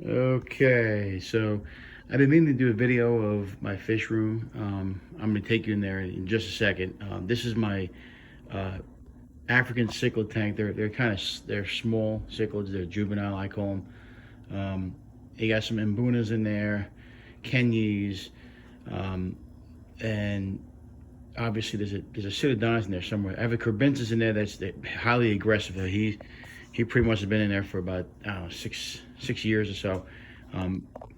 Okay, so I've been meaning to do a video of my fish room. I'm going to take you in there in just a second. This is my uh, African cichlid tank. They're small cichlids. They're juvenile, I call them. You got some mbunas in there, kenyes, um, and obviously there's a pseudodontis in there somewhere. I have a Corbinsis in there that's highly aggressive. He pretty much has been in there for about, I don't know, six years or so.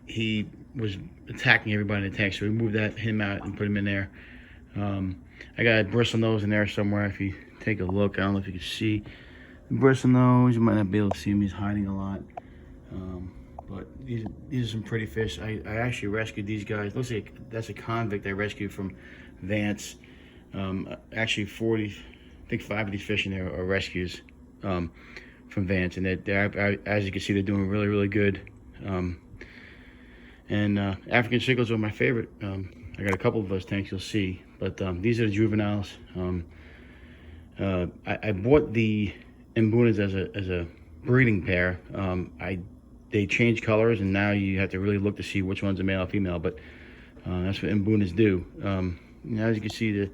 He was attacking everybody in the tank, so we moved him out and put him in there. I got a bristlenose in there somewhere. If you take a look, I don't know if you can see the bristlenose. You might not be able to see him. He's hiding a lot. But these are some pretty fish. I actually rescued these guys. Looks like that's a convict I rescued from Vance. Actually, I think 5 of these fish in there are rescues from Vance, and as you can see, they're doing really, really good. African cichlids are my favorite. I got a couple of those tanks, you'll see, but these are the juveniles. I bought the mbunas as a breeding pair. They change colors, and now you have to really look to see which one's a male or female, but that's what mbunas do. As you can see,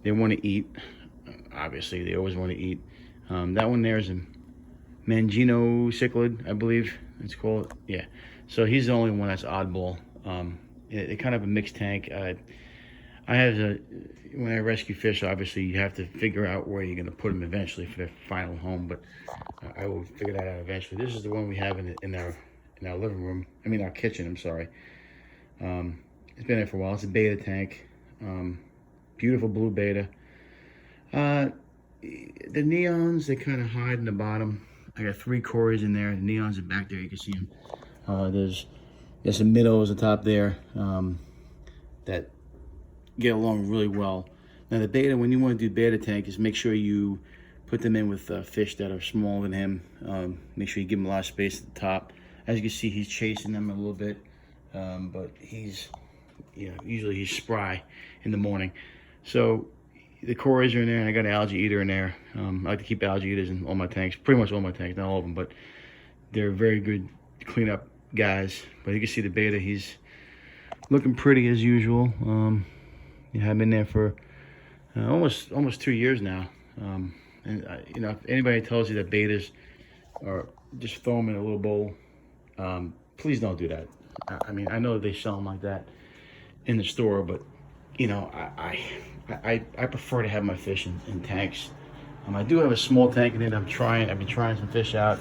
they want to eat. Obviously, they always want to eat. That one there is a Mangino cichlid, I believe it's called. Yeah, so he's the only one that's oddball. It's kind of a mixed tank. When I rescue fish, obviously you have to figure out where you're going to put them eventually for their final home, but I will figure that out eventually. This is the one we have in our living room. I mean, our kitchen, I'm sorry. It's been there for a while. It's a beta tank. Beautiful blue beta. The neons, they kind of hide in the bottom. I got 3 cories in there. The neons are back there. You can see them. There's some minnows at the top there that get along really well. Now the beta, when you want to do beta tank, is make sure you put them in with fish that are smaller than him. Make sure you give him a lot of space at the top. As you can see, he's chasing them a little bit, but usually he's spry in the morning. So the cories are in there, and I got an algae eater in there. I like to keep algae eaters in all my tanks, pretty much all my tanks, not all of them, but they're very good cleanup guys. But you can see the beta, he's looking pretty as usual. I've been there for almost 2 years now. If anybody tells you that betas are just throw them in a little bowl, please don't do that. I mean, I know they sell them like that in the store, but I prefer to have my fish in tanks. I do have a small tank in it. I've been trying some fish out.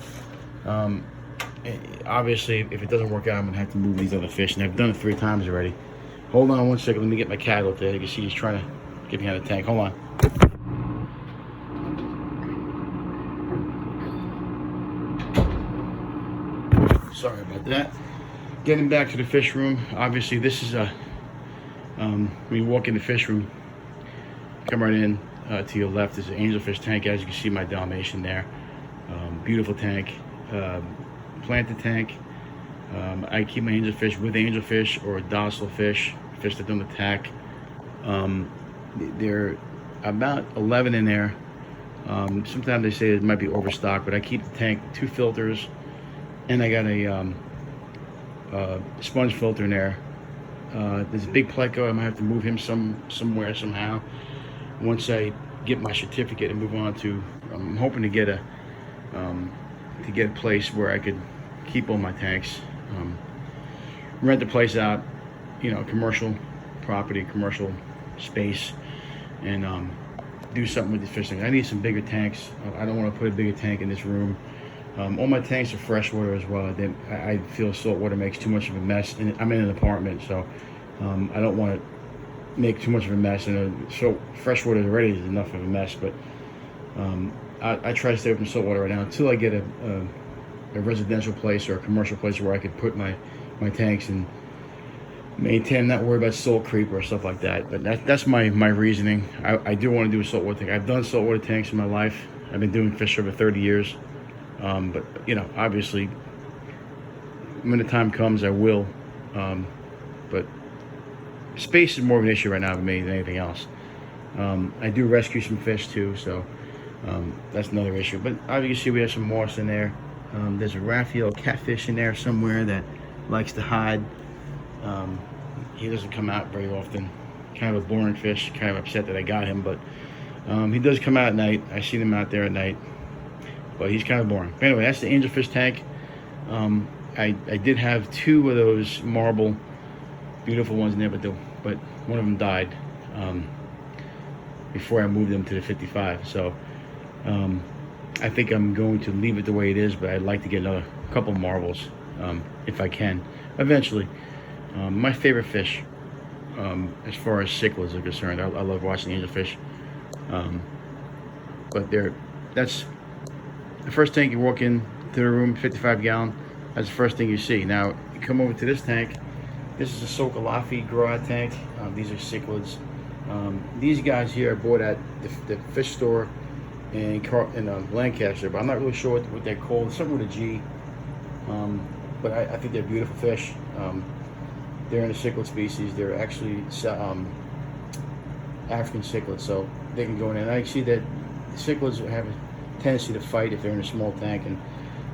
Obviously, if it doesn't work out, I'm gonna have to move these other fish, and I've done it 3 times already. Hold on one second. Let me get my cat out there. You can see he's trying to get me out of the tank. Hold on. Sorry about that. Getting back to the fish room. Obviously, this is when you walk in the fish room, come right in to your left is an angelfish tank. As you can see, my Dalmatian there. Beautiful tank. Planted tank. I keep my angelfish with angelfish or docile fish that don't attack. There are about 11 in there. Sometimes they say it might be overstocked, but I keep the tank 2 filters, and I got a sponge filter in there. There's a big pleco. I might have to move him somewhere somehow. Once I get my certificate and move on to, I'm hoping to get a place where I could keep all my tanks. Rent the place out, commercial property, commercial space, and do something with the fish tank. I need some bigger tanks. I don't want to put a bigger tank in this room. All my tanks are freshwater as well. I feel saltwater makes too much of a mess, and I'm in an apartment, so I don't want to make too much of a mess. And so freshwater already is enough of a mess, but I try to stay away from saltwater right now until I get a residential place or a commercial place where I could put my tanks and maintain, not worry about salt creep or stuff like that. But that's my reasoning. I do want to do a saltwater tank. I've done saltwater tanks in my life. I've been doing fish for over 30 years. But obviously, when the time comes, I will. But space is more of an issue right now for me than anything else. I do rescue some fish too, so that's another issue. But obviously, we have some moss in there. There's a Raphael catfish in there somewhere that likes to hide. Um, he doesn't come out very often. Kind of a boring fish. Kind of upset that I got him, but he does come out at night. I seen him out there at night, but he's kind of boring. But anyway, that's the angelfish tank. I did have two of those marble, beautiful ones in there, but one of them died before I moved them to the 55. So I think I'm going to leave it the way it is, but I'd like to get another couple marbles if I can eventually. My favorite fish, as far as cichlids are concerned, I love watching angelfish. But that's the first tank you walk in to the room, 55 gallon. That's the first thing you see. Now you come over to this tank. This is a Sokolafi grow out tank. These are cichlids. These guys here I bought at the fish store in Lancaster, but I'm not really sure what they're called. It's something with a G. But I think they're beautiful fish. They're in the cichlid species. They're actually African cichlids, so they can go in there. And I see that cichlids have a tendency to fight if they're in a small tank, and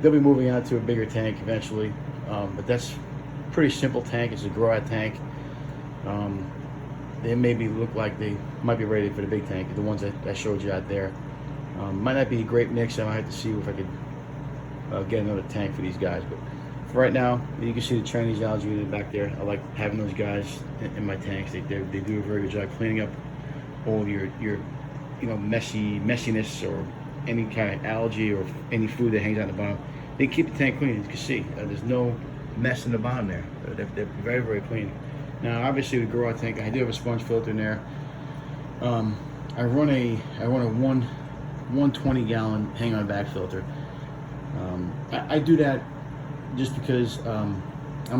they'll be moving out to a bigger tank eventually. But that's a pretty simple tank. It's a grow out tank. They maybe look like they might be ready for the big tank, the ones that I showed you out there. Might not be a great mix. I might have to see if I could get another tank for these guys. But for right now, you can see the Chinese algae unit back there. I like having those guys in my tanks. They do a very good job cleaning up all your messiness or any kind of algae or any food that hangs out the bottom. They keep the tank clean. As you can see, there's no mess in the bottom there. They're very, very clean. Now, obviously, the grow out tank, I do have a sponge filter in there. I run a 120 gallon hang on back filter. I do that just because I'm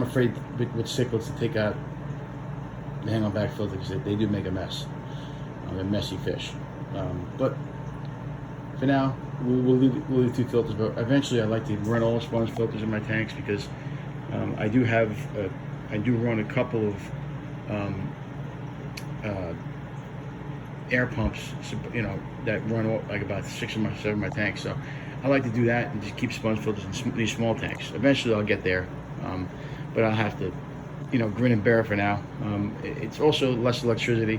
afraid with cichlids to take out the hang on back filter because they do make a mess. They're messy fish. But for now, we'll leave two filters. But eventually, I'd like to run all sponge filters in my tanks because I do run a couple of air pumps, that run like about 6 or 7 of my tanks. So I like to do that and just keep sponge filters in these small tanks. Eventually, I'll get there, but I'll have to, grin and bear it for now. It's also less electricity.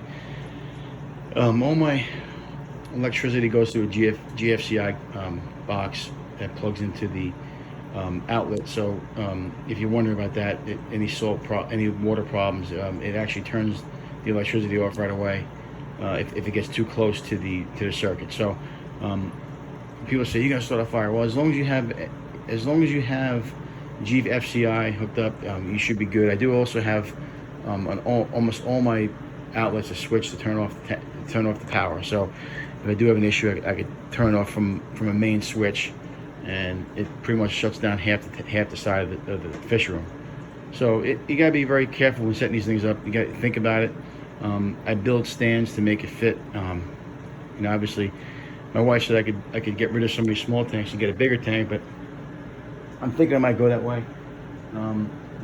All my electricity goes through a GFCI box that plugs into the outlet. So if you're wondering about that, any water problems, it actually turns the electricity off right away if it gets too close to the circuit. So people say you gotta start a fire. Well, as long as you have GFCI hooked up, you should be good. I do also have almost all my outlets a switch to turn off the power. So if I do have an issue, I could turn it off from a main switch, and it pretty much shuts down half the side of the fish room. So you gotta be very careful when setting these things up. You gotta think about it. I build stands to make it fit. Obviously, my wife said I could get rid of some of these small tanks and get a bigger tank, but I'm thinking I might go that way,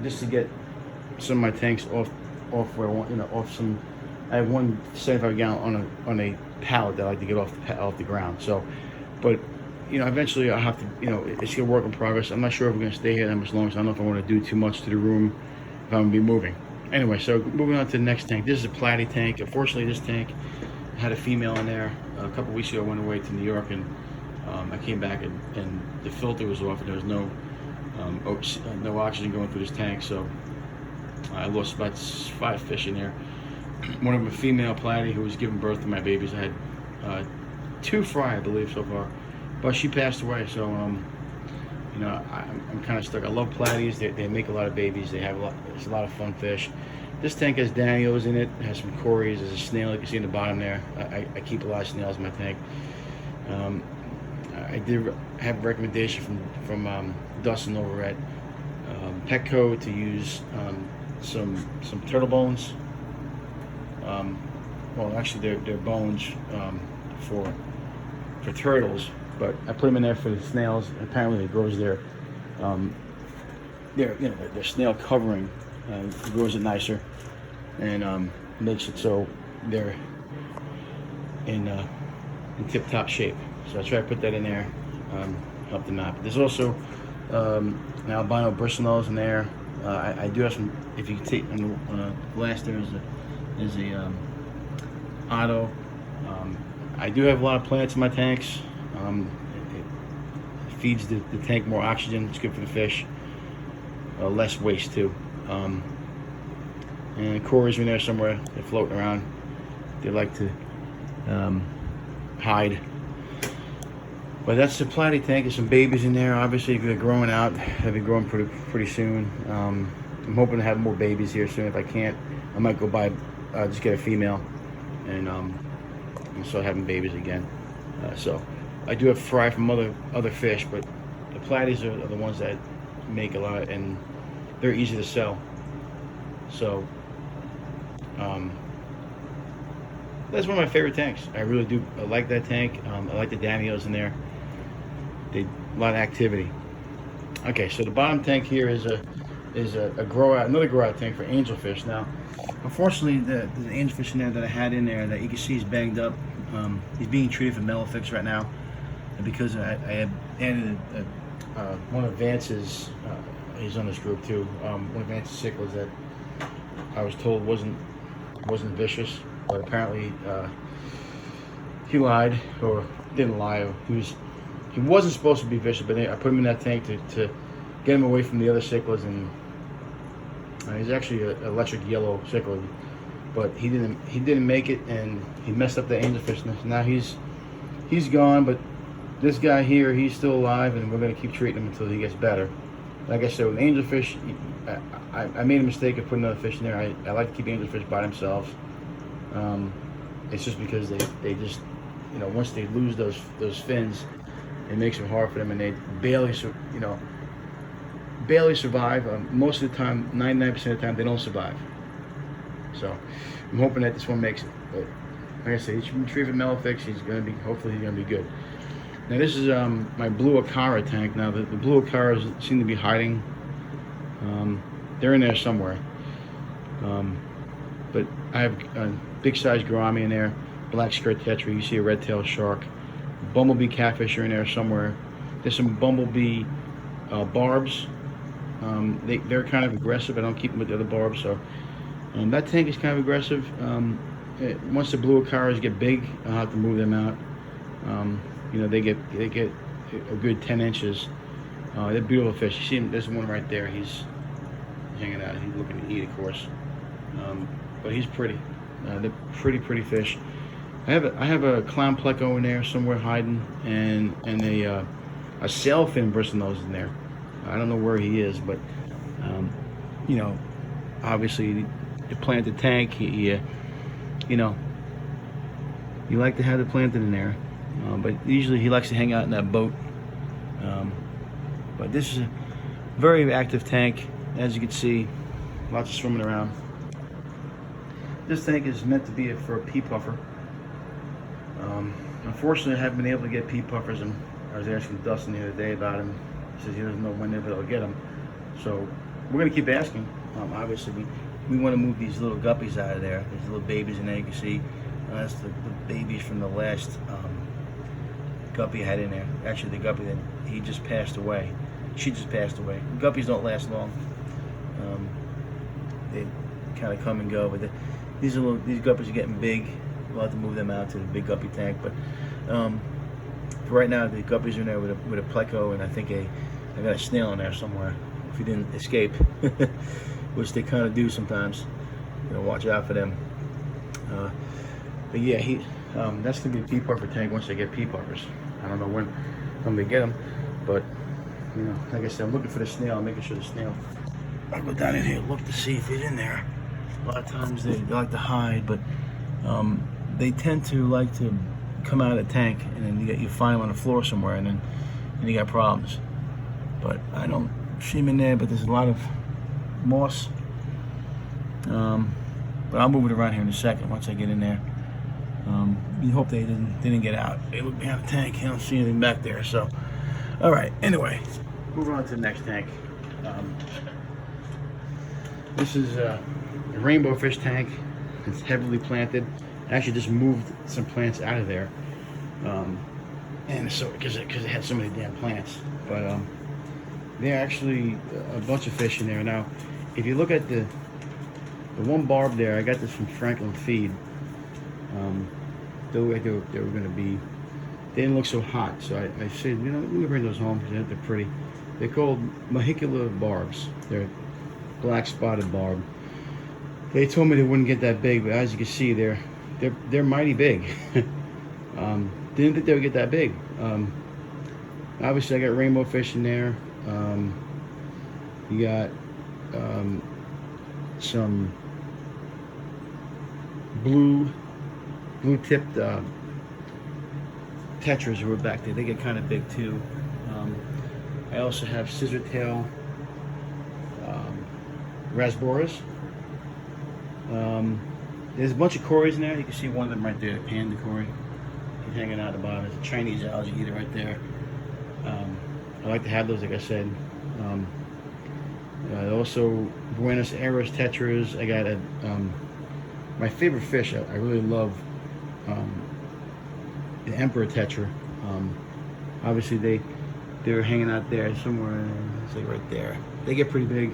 just to get some of my tanks off where I want, off some. I have one 75 gallon on a pallet that I like to get off the ground. So, but eventually I'll have to, it's a work in progress. I'm not sure if we're gonna stay here that much longer. So I don't know if I want to do too much to the room if I'm gonna be moving. Anyway, so moving on to the next tank. This is a platy tank. Unfortunately, this tank had a female in there. A couple weeks ago, I went away to New York, and I came back and the filter was off, and there was no oxygen going through this tank. So I lost about 5 fish in there. One of them a female platy who was giving birth to my babies. I had 2 fry, I believe, so far, but she passed away. So I'm kind of stuck. I love platies. They make a lot of babies. It's a lot of fun fish. This tank has Danios in it. It has some cories. There's a snail you can see in the bottom there. I keep a lot of snails in my tank. I did have a recommendation from Dustin over at Petco to use some turtle bones. Well, actually, they're bones for turtles, but I put them in there for the snails. Apparently, it grows their snail covering, grows it nicer, and makes it so they're in tip-top shape. So I try to put that in there, help them out. But there's also an albino bristlenose in there. I do have some. If you take on the glass, there's a Otto. I do have a lot of plants in my tanks. It feeds the tank more oxygen. It's good for the fish. Less waste too. And cories are in there somewhere. They're floating around. They like to hide. But that's the platy tank. There's some babies in there. Obviously, they're growing out. They'll be growing pretty soon. I'm hoping to have more babies here soon. If I can't, I might go buy, just get a female, and start having babies again. So I do have fry from other fish, but the platies are the ones that make a lot, and they're easy to sell. So that's one of my favorite tanks. I really do. I like that tank. I like the Damios in there. A lot of activity. Okay, so the bottom tank here is a grow out, another grow out tank for angelfish. Now, unfortunately, the angelfish in there that I had in there that you can see is banged up. He's being treated for Melafix right now, and because I had added one of Vance's. He's on this group too. One of Vance's cichlids that I was told wasn't vicious, but apparently he lied, or didn't lie. He wasn't supposed to be vicious, but I put him in that tank to get him away from the other cichlids, and he's actually an electric yellow cichlid, but he didn't make it, and he messed up the angelfish. Now he's gone, but this guy here, he's still alive, and we're gonna keep treating him until he gets better. Like I said, with angelfish, I made a mistake of putting another fish in there. I like to keep angelfish by themselves. It's just because they just, once they lose those fins, it makes it hard for them, and they barely survive. Most of the time, 99% of the time, they don't survive. So I'm hoping that this one makes it. But like I said, he's been treated with Melafix. Hopefully he's gonna be good. Now this is my blue Acara tank. Now the blue Acaras seem to be hiding. They're in there somewhere. But I have a big size gourami in there, black skirt tetra. You see a red-tailed shark. Bumblebee catfish are in there somewhere. There's some bumblebee barbs. They're kind of aggressive. I don't keep them with the other barbs, so that tank is kind of aggressive. Once the blue Acaras get big, I'll have to move them out. They get a good 10 inches. They're beautiful fish. You see him, there's one right there. He's hanging out. He's looking to eat, of course. But he's pretty. They're pretty fish. I have a clown pleco in there somewhere hiding, and a sailfin bristlenose in there. I don't know where he is, but obviously you plant the tank. You like to have it planted in there. But usually he likes to hang out in that boat. But this is a very active tank, as you can see. Lots of swimming around. This tank is meant to be for a pea puffer. Unfortunately, I haven't been able to get pea puffers, and I was asking Dustin the other day about him. He says he doesn't know when they'll be able to get them. So we're going to keep asking. Obviously, we want to move these little guppies out of there. There's little babies in there, you can see. That's the babies from the last guppy I had in there. Actually, the guppy that he just passed away. She just passed away. Guppies don't last long. They kind of come and go. But these guppies are getting big. We'll have to move them out to the big guppy tank. But for right now, the guppies are in there with a pleco, and I think I got a snail in there somewhere. If he didn't escape, which they kind of do sometimes. Watch out for them. But yeah, that's gonna be a pea puffer tank once they get pea puffers. I don't know when they get them, but like I said, I'm looking for the snail. I'm making sure the snail. I'll go down in here and look to see if he's in there. A lot of times they like to hide, but they tend to like to come out of the tank, and then you find them on the floor somewhere, and then you got problems. But I don't see him in there. But there's a lot of moss. But I'll move it around here in a second once I get in there. You hope they didn't get out. They look behind the tank. I don't see anything back there. So, all right. Anyway, moving on to the next tank. This is a rainbow fish tank. It's heavily planted. I actually just moved some plants out of there, and so because it had so many damn plants. But there are actually a bunch of fish in there. Now, if you look at the one barb there, I got this from Franklin Feed. They were going to be, they didn't look so hot, so I said, you know, let me bring those home because they're pretty. They're called Mahicula barbs. They're black spotted barb. They told me they wouldn't get that big, but as you can see, they're mighty big. Didn't think they would get that big. Obviously, I got rainbow fish in there. You got some blue tipped tetras who are back there. They get kind of big too. I also have scissortail rasboras. There's a bunch of cories in there. You can see one of them right there, the panda cory. He's hanging out at the bottom. There's a Chinese algae eater right there. I like to have those, like I said. Also, Buenos Aires tetras. I got my favorite fish. I really love the Emperor tetra. Obviously, they were hanging out there somewhere. It's like right there. They get pretty big.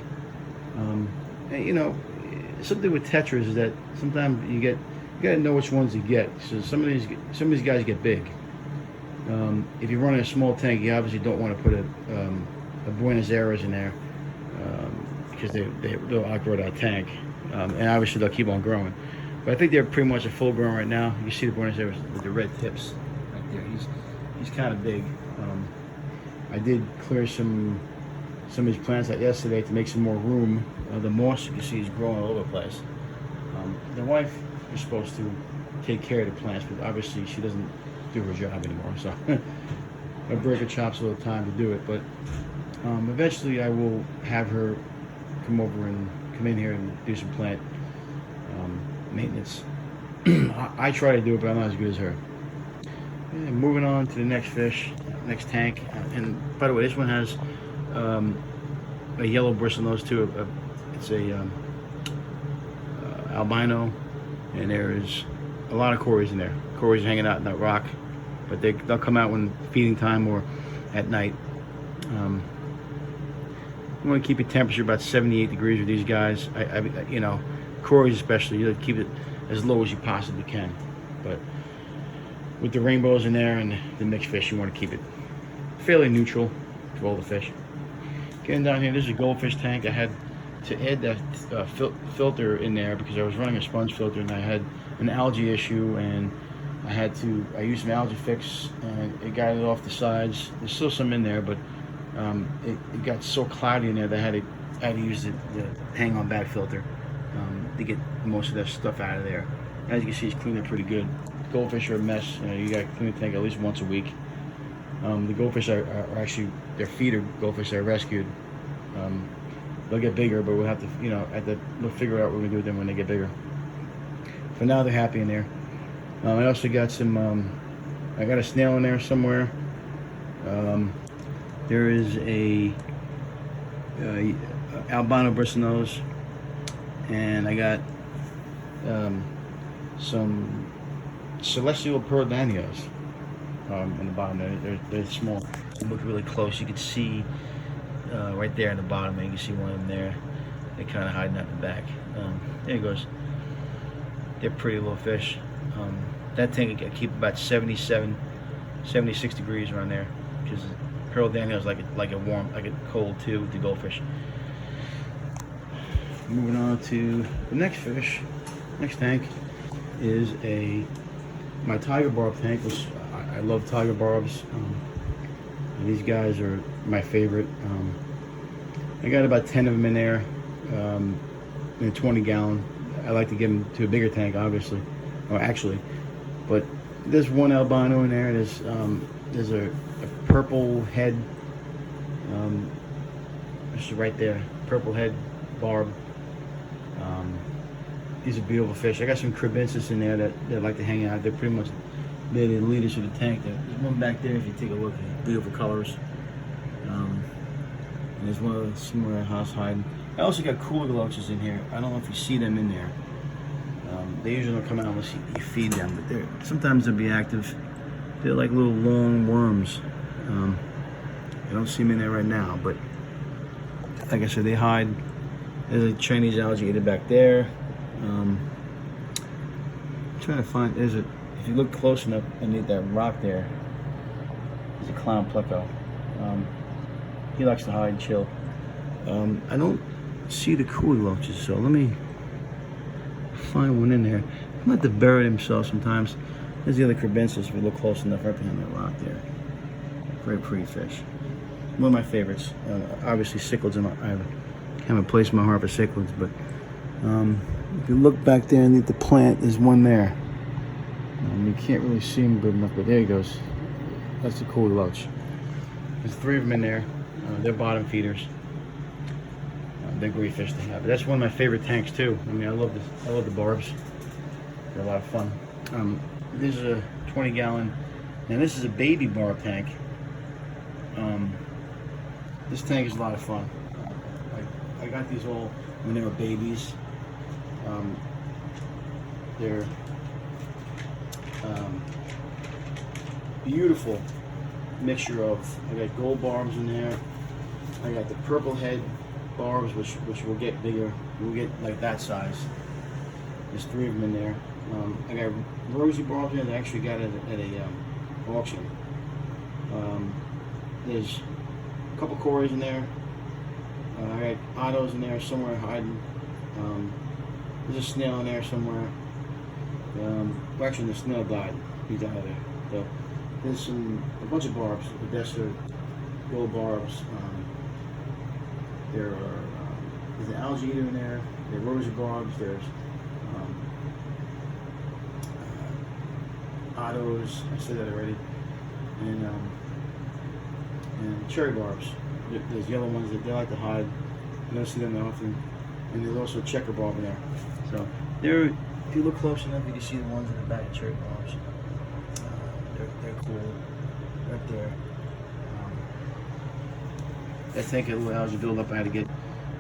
And, you know, something with tetras is that sometimes you gotta know which ones you get. So some of these guys get big. If you're running a small tank, you obviously don't want to put a Buenos Aires in there because they'll outgrow that tank, and obviously they'll keep on growing. But I think they're pretty much a full grown right now. You can see the Buenos Aires with the red tips right there. He's kind of big. I did clear some of these plants out yesterday to make some more room. The moss, you can see, is growing all over the place. The wife is supposed to take care of the plants, but obviously she doesn't do her job anymore, so I break her chops all the time to do it. But eventually I will have her come in here and do some plant maintenance. I try to do it, but I'm not as good as her. Yeah, moving on to the next next tank. And by the way, this one has a yellow bristlenose too. It's a albino, and there's a lot of cories in there. Cories hanging out in that rock, but they'll come out when feeding time or at night. You want to keep your temperature about 78 degrees with these guys. You know, cories especially, you keep it as low as you possibly can. But with the rainbows in there and the mixed fish, you want to keep it fairly neutral to all the fish. Getting down here, this is a goldfish tank. I had to add that filter in there because I was running a sponge filter and I had an algae issue, and I used some algae fix and it got it off the sides. There's still some in there, but it got so cloudy in there that I had to use the hang on back filter to get most of that stuff out of there. As you can see, it's cleaning pretty good. Goldfish are a mess. You know, you got to clean the tank at least once a week. The goldfish are actually, they're feeder goldfish. They're rescued. They'll get bigger, but we'll have to, you know, we'll figure out what we're gonna do with them when they get bigger. For now, they're happy in there. I also got some. I got a snail in there somewhere. There is a albino bristlenose, and I got some celestial pearl danios in the bottom. They're small. If you look really close, you can see right there in the bottom. You can see one of them there. They're kind of hiding out in the back. There it goes. They're pretty little fish. That tank can keep about 76 degrees around there, because pearl danios like a cold too with the goldfish. Moving on to the next fish. Next tank is my tiger barb tank, which I love tiger barbs. These guys are my favorite. I got about 10 of them in there, in a 20 gallon. I like to get them to a bigger tank, obviously, or actually, but there's one albino in there. There's a purple head, this is right there, purple head barb. These are beautiful fish. I got some cribinsis in there that like to hang out. They're pretty much the leaders of the tank. There's one back there if you take a look. Beautiful colors. And there's one of somewhere house hiding. I also got cooler galoches in here. I don't know if you see them in there. They usually don't come out unless you feed them, but sometimes they'll be active. They're like little long worms. I don't see them in there right now, but like I said, they hide. There's a Chinese algae eater back there. I'm trying to find, if you look close enough underneath that rock there, there's a clown pleco. He likes to hide and chill. I don't see the coolie loaches, so let me find one in there. He like to bury himself sometimes. There's the other Crebensis if you look close enough right behind that rock there. Very pretty fish. One of my favorites. Obviously cichlids, I have a place in my heart for cichlids, but if you look back there underneath the plant, there's one there. You can't really see him good enough, but there he goes. That's the coolie loach. There's 3 of them in there. They're bottom feeders. They're great fish to have. But that's one of my favorite tanks too. I mean, I love the barbs. They're a lot of fun. This is a 20-gallon. Now this is a baby barb tank. This tank is a lot of fun. I got these all when they were babies. They're beautiful mixture of, I got gold barbs in there. I got the purple head barbs, which will get bigger. We'll get like that size. There's 3 of them in there. I got rosy barbs in there that I actually got at a auction. There's a couple cories in there. I got ottos in there somewhere hiding. There's a snail in there somewhere. Well, actually, the snail died. He's out of there. So there's a bunch of barbs. Odessa gold barbs. There's an algae eater in there. There are rosy barbs. There's ottos. I said that already. And cherry barbs. There's yellow ones that they like to hide. You don't see them that often. And there's also a checker barb in there. So there, if you look close enough, you can see the ones in the back of cherry barbs. They're cool, right there. I think it allows you to build up. I had to get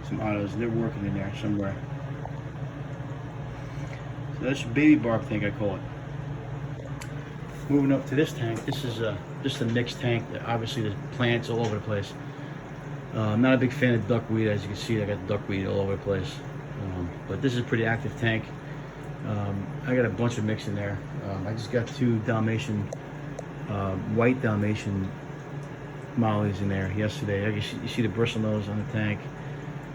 some ottos. They're working in there somewhere. So that's a baby barb tank, I call it. Moving up to this tank. This is just a mixed tank. Obviously, there's plants all over the place. I'm not a big fan of duckweed. As you can see, I got duckweed all over the place. But this is a pretty active tank. I got a bunch of mix in there. I just got 2 Dalmatian, white Dalmatian mollies in there yesterday. You see the bristlenose on the tank.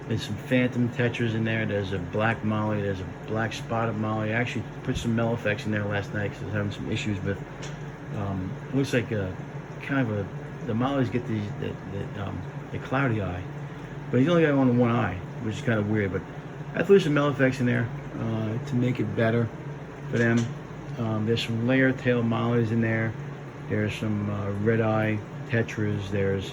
There's some phantom tetras in there. There's a black molly. There's a black spotted molly. I actually put some Melifex in there last night because I was having some issues with. It looks like the mollies get the cloudy eye, but he's only got one eye, which is kind of weird. But I threw some Melifex in there to make it better for them. There's some layer tail mollies in there. There's some red eye tetras. There's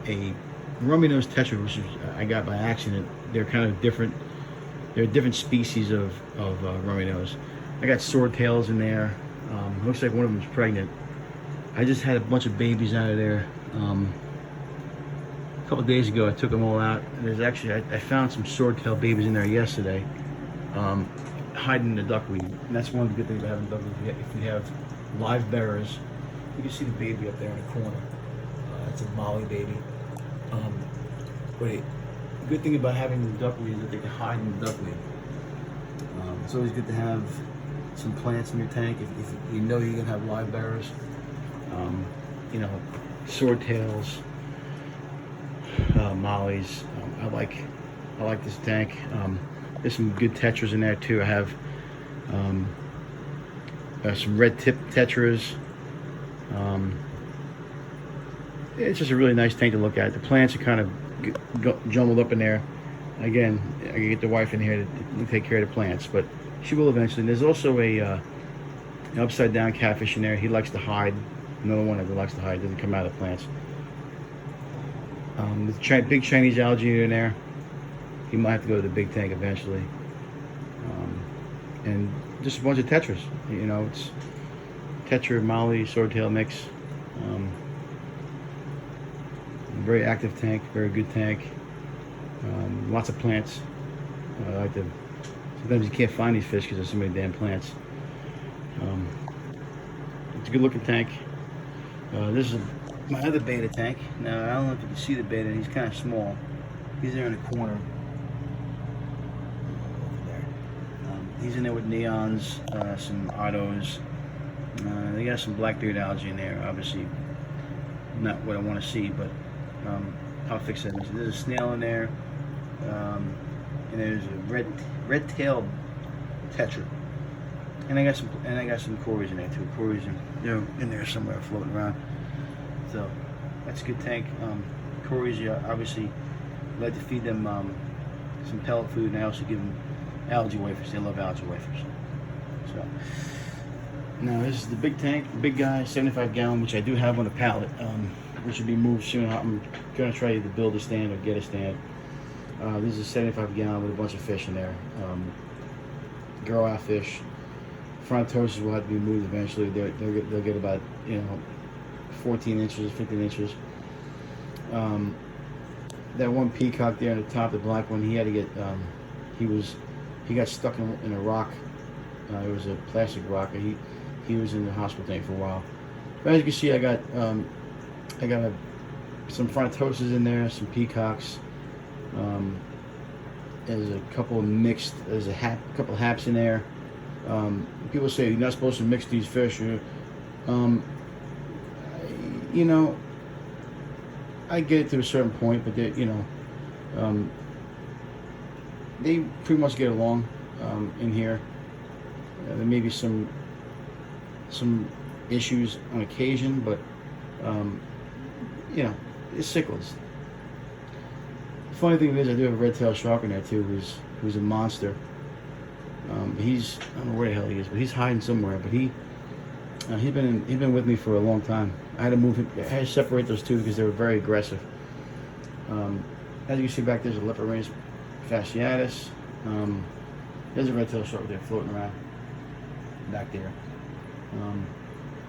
a rummy nose tetra, which I got by accident. They're kind of different. They're different species of rummy nose. I got swordtails in there. Looks like one of them is pregnant. I just had a bunch of babies out of there. A couple of days ago, I took them all out. There's actually, I found some swordtail babies in there yesterday, hiding in the duckweed. And that's one of the good things about having duckweed. If you have live bearers, you can see the baby up there in the corner. It's a molly baby. But the good thing about having the duckweed is that they can hide in the duckweed. It's always good to have some plants in your tank if you know you're gonna have live bearers. You know, swordtails, mollies. I like this tank. There's some good tetras in there too. I have some red tip tetras. It's just a really nice tank to look at. The plants are kind of jumbled up in there. Again, I can get the wife in here to take care of the plants, but she will eventually. And there's also an upside down catfish in there. He likes to hide. Another one that likes to hide, doesn't come out of the plants. There's big Chinese algae in there. He might have to go to the big tank eventually. And just a bunch of tetras. You know, it's tetra, molly, swordtail mix. Very active tank, very good tank. Lots of plants. Sometimes you can't find these fish because there's so many damn plants. It's a good looking tank. This is my other beta tank. Now, I don't know if you can see the beta. He's kind of small. He's there in the corner. There. He's in there with neons, some autos. They got some blackbeard algae in there. Obviously, not what I want to see, but I'll fix that. There's a snail in there, and there's a red-tailed tetra. And I got some cories in there too. Cories they're in there somewhere floating around. So that's a good tank. Cories, you obviously like to feed them some pellet food, and I also give them algae wafers. They love algae wafers. So now this is the big tank, the big guy, 75 gallon, which I do have on a pallet, which will be moved soon. I'm gonna try to build a stand or get a stand. This is a 75 gallon with a bunch of fish in there. Grow out fish. Frontoses will have to be moved eventually. They'll get about 14 inches, 15 inches. That one peacock there on the top, the black one, he had to get he got stuck in a rock. It was a plastic rock, and he was in the hospital tank for a while. But as you can see, I got some frontoses in there, some peacocks. There's a couple mixed. There's a couple of haps in there. People say you're not supposed to mix these fish. I get it to a certain point, but they pretty much get along in here. There may be some issues on occasion, but it's cichlids. The funny thing is, I do have a red-tailed shark in there too, who's a monster. I don't know where the hell he is, but he's hiding somewhere. But he's been with me for a long time. I had to move him. I had to separate those two because they were very aggressive. As you can see back there's a Leporhinus fasciatus. There's a red-tailed shark there floating around back there.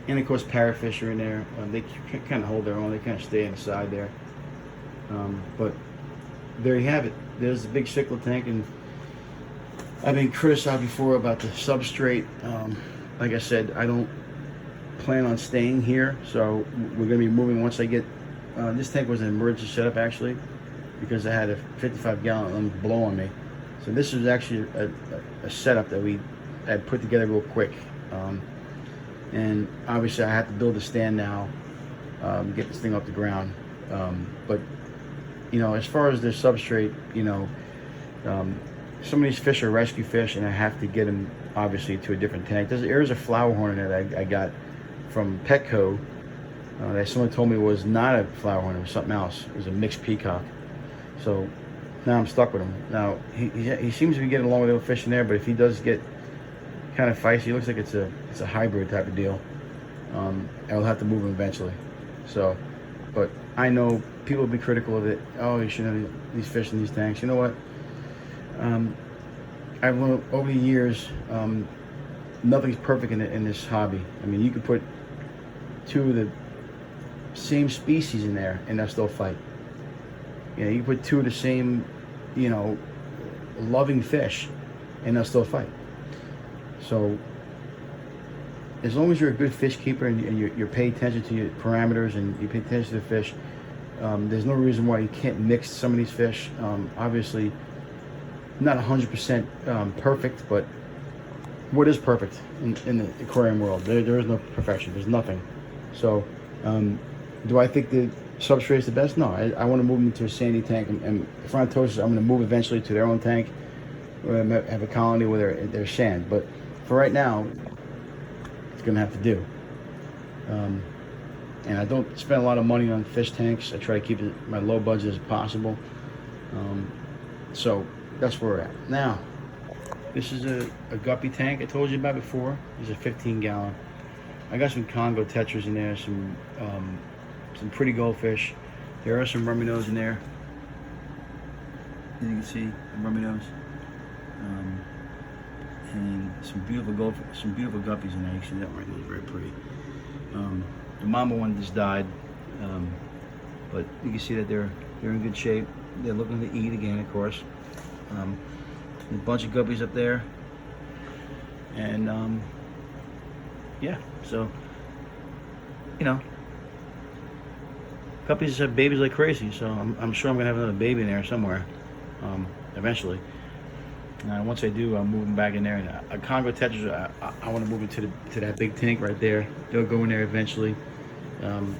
And of course parrotfish are in there. They kind of hold their own. They kind of stay inside there. But there you have it. There's the big cichlid tank, and I've been criticized before about the substrate. Like I said, I don't plan on staying here, so we're going to be moving once I get. This tank was an emergency setup actually, because I had a 55 gallon blow on me. So this was actually a setup that we had put together real quick. And obviously I have to build a stand now, get this thing off the ground. But as far as their substrate, some of these fish are rescue fish, and I have to get them obviously to a different tank. There's a flower hornet that I got from Petco that someone told me was not a flower hornet, it was something else. It was a mixed peacock. So now I'm stuck with him. Now he seems to be getting along with little fish in there, but if he does get kind of feisty, it looks like it's a hybrid type of deal. I'll have to move him eventually. So, but I know people will be critical of it. Oh, you shouldn't have these fish in these tanks. You know what? I've learned over the years, nothing's perfect in this hobby. I mean, you could put two of the same species in there and they'll still fight. You put two of the same, loving fish and they'll still fight. So as long as you're a good fish keeper and you pay attention to your parameters and you pay attention to the fish, there's no reason why you can't mix some of these fish. Obviously, not 100% perfect, but what is perfect in the aquarium world? There is no perfection. There's nothing. So, do I think the substrate is the best? No. I want to move them to a sandy tank, and Frontoses I'm going to move eventually to their own tank. Where I have a colony where they're sand. But for right now, it's going to have to do. And I don't spend a lot of money on fish tanks. I try to keep it my low budget as possible. So that's where we're at. Now, this is a guppy tank I told you about before. It's a 15 gallon. I got some Congo tetras in there, some pretty goldfish. There are some rummy-nose in there. As you can see, the rummy-nose. And some beautiful goldfish, some beautiful guppies in there. You can see that one right there, very pretty. The mama one just died, but you can see that they're in good shape. They're looking to eat again, of course. A bunch of guppies up there, and yeah. So Guppies have babies like crazy, so I'm sure I'm gonna have another baby in there somewhere, eventually. Once I do, I'll move them back in there. And a Congo tetras, I want to move it to that big tank right there. They'll go in there eventually. And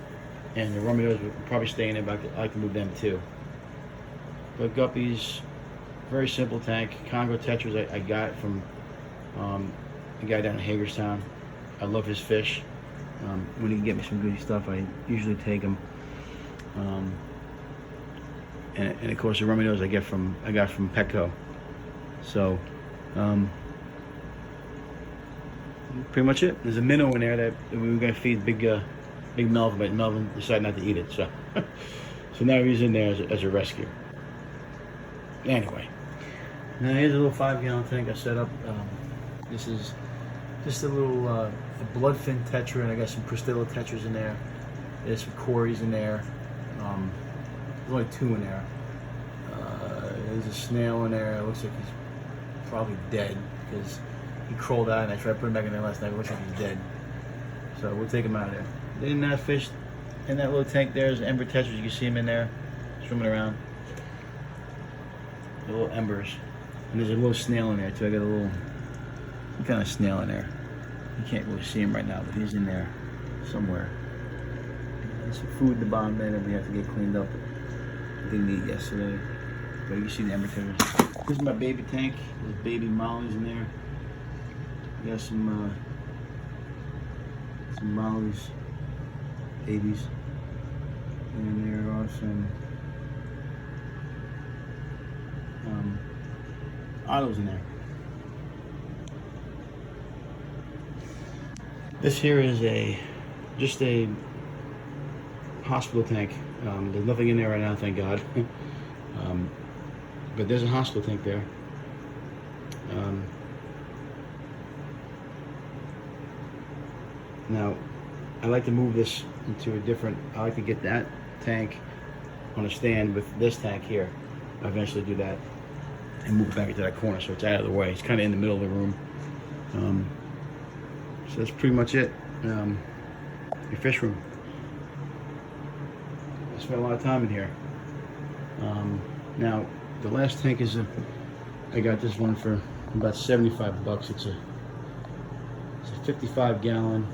the Romeos will probably stay in there, but I like to move them too. But guppies, very simple tank. Congo tetras I got from a guy down in Hagerstown. I love his fish. When he can get me some good stuff, I usually take him. And of course the Romeos I got from Petco. So, pretty much it. There's a minnow in there that we were gonna feed big Melvin, but Melvin decided not to eat it. So, so now he's in there as a rescue. Anyway, now here's a little 5-gallon tank I set up. This is just a little a bloodfin tetra, and I got some Priscilla tetras in there. There's some Corys in there. There's only 2 in there. There's a snail in there. It looks like he's probably dead because he crawled out, and I tried to put him back in there last night. It looks like he's dead. So we'll take him out of there. In that fish, in that little tank there's ember tetras. You can see him in there, swimming around. The little embers. And there's a little snail in there too. I got a little, some kind of snail in there. You can't really see him right now, but he's in there somewhere. There's some food at the bottom there that we have to get cleaned up. I didn't eat yesterday. But you can see the ember tetras. This is my baby tank. There's baby mollies in there. We got some mollies, babies. And there are some autos in there. This here is just a hospital tank. There's nothing in there right now, thank God. But there's a hospital tank there. Now, I like to move this into a different, I like to get that tank on a stand with this tank here. I'll eventually do that and move it back into that corner so it's out of the way. It's kind of in the middle of the room. So that's pretty much it. Your fish room. I spent a lot of time in here. Now, the last tank is I got this one for about 75 bucks. It's a 55-gallon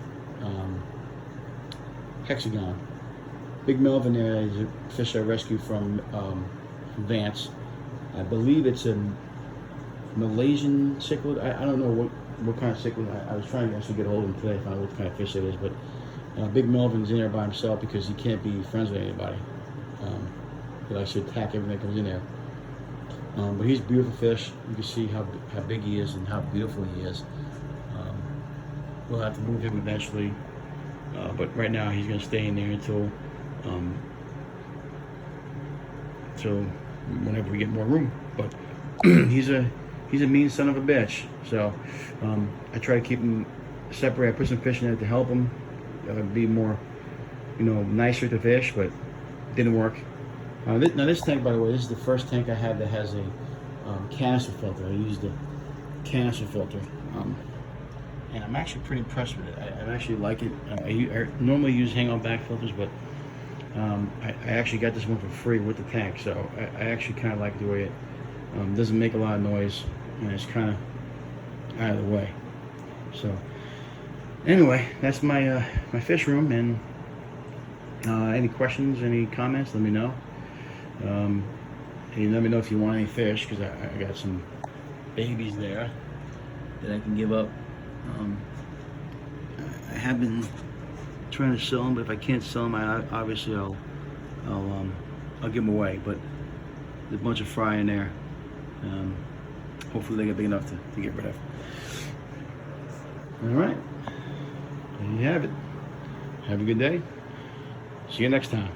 hexagon. Big Melvin there is a fish I rescued from Vance. I believe it's a Malaysian cichlid. I don't know what kind of cichlid. I was trying to actually get a hold of him today, find out what kind of fish it is. But Big Melvin's in there by himself because he can't be friends with anybody. But I should attack everything that comes in there. But he's a beautiful fish. You can see how big he is and how beautiful he is. We'll have to move him eventually, but right now he's going to stay in there until whenever we get more room. But he's a mean son of a bitch. So I try to keep him separate. I put some fish in there to help him be more, nicer to fish, but it didn't work. Now this tank, by the way, this is the first tank I have that has a canister filter. I used the canister filter, and I'm actually pretty impressed with it. I actually like it. I normally use hang-on back filters, but I actually got this one for free with the tank, so I actually kind of like the way it doesn't make a lot of noise, and it's kind of out of the way. So anyway, that's my my fish room, and any questions, any comments, let me know. And let me know if you want any fish, because I got some babies there that I can give up. I have been trying to sell them, but if I can't sell them, obviously I'll give them away. But there's a bunch of fry in there. Hopefully they get big enough to get rid of. All right, there you have it. Have a good day. See you next time.